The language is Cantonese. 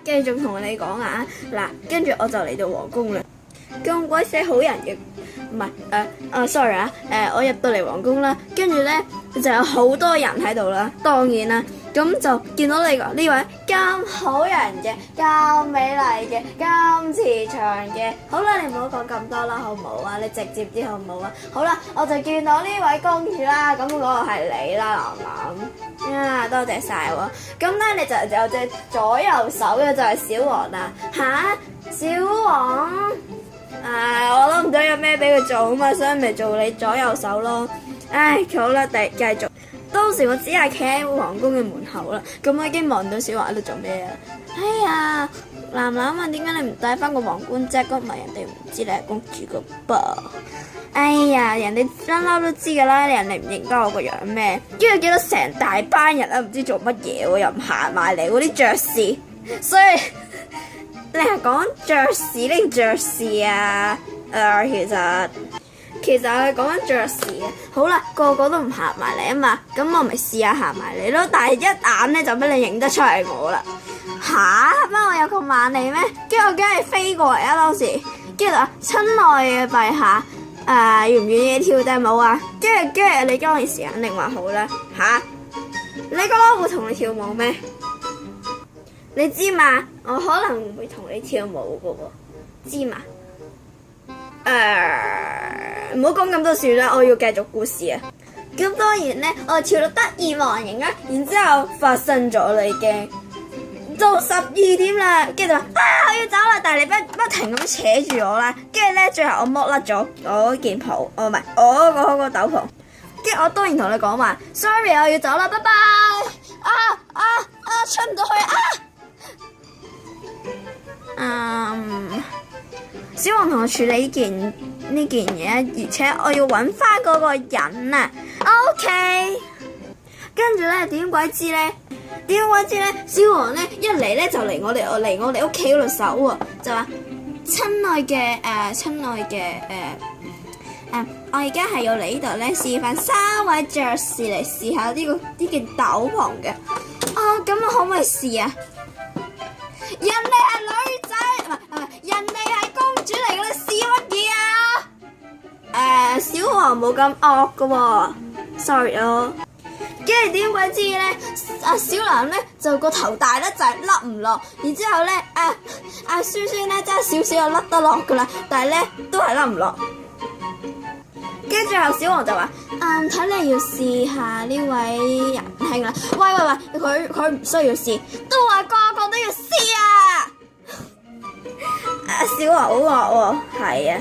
繼續同你講啊，嗱，跟住我就嚟到皇宮啦，咁鬼死好人嘅，唔係sorry 啊，我入到嚟皇宮啦，跟住咧就有好多人喺度啦，當然啦，咁就見到你呢位咁好人嘅、咁美麗嘅、咁慈祥嘅，好啦，你唔好講咁多啦，好唔好啊？你直接啲好唔好啊？好啦，我就見到呢位公主啦，咁嗰個係你啦，楠楠啊，多謝晒喎。咁咧你就有隻左右手嘅就係小王啦，吓？小王？我都唔知有咩俾佢做啊嘛，所以咪做你左右手咯。唉，好啦，繼續。當時我只係企喺皇宮嘅門口啦，咁我已經望到小王喺度做咩啊？哎呀，楠楠啊，點解你唔戴翻個皇冠啫？咁咪人哋唔知你係公主個噃。哎呀，人哋不嬲都知噶啦，人哋唔認得我個樣咩？跟住見到成大班人啊，唔知做乜嘢喎，又唔行埋嚟嗰啲爵士，所以你係講爵士定爵士啊？其實我係講緊爵士嘅。好啦，個個都唔行埋嚟啊嘛，咁我咪試下行埋嚟咯。但係一眼咧就俾你認得出係我啦。吓？乜我有咁猛你咩？跟住我梗係飛過嚟啊！當時跟住話親愛嘅陛下，願唔願意跳隻舞啊？跟住你當時肯定話好啦。吓？你覺得我會同你跳舞咩？你知嘛？我可能唔會同你跳舞噶喎，知嘛？唔好講咁多算啦，我要繼續故事啊！咁當然咧，我跳到得意忘形啦，然之後發生咗啦已經，到12點啦，跟住就話我要走啦，但係你不停咁扯住我啦，跟住咧最後我剝甩咗我件袍，唔係我個斗篷，跟住我當然同你講話 ，sorry 我要走啦，拜拜，出唔到去小王同我處理呢件嘢，而且我要揾翻嗰個人啊 ，OK。跟住咧，點鬼知咧？小王咧一嚟咧就嚟我哋屋企嗰度守喎，就話親愛嘅我而家係要嚟呢度咧示範3位爵士嚟試下呢件斗篷嘅。咁我可唔可以試啊？人哋係女仔，唔係人哋係公主嚟嘅，你試乜嘢啊？小王冇咁惡噶喎 ，sorry 咯。跟住點鬼知咧？小蘭咧就個頭大得滯，甩唔落。然之後咧，酸酸咧爭少少就甩得落噶啦，但係咧都係甩唔落。跟住最後小王就話：睇你要試下呢位仁兄啦。喂，佢唔需要試，都話個個都要試啊！小王好惡喎，係啊。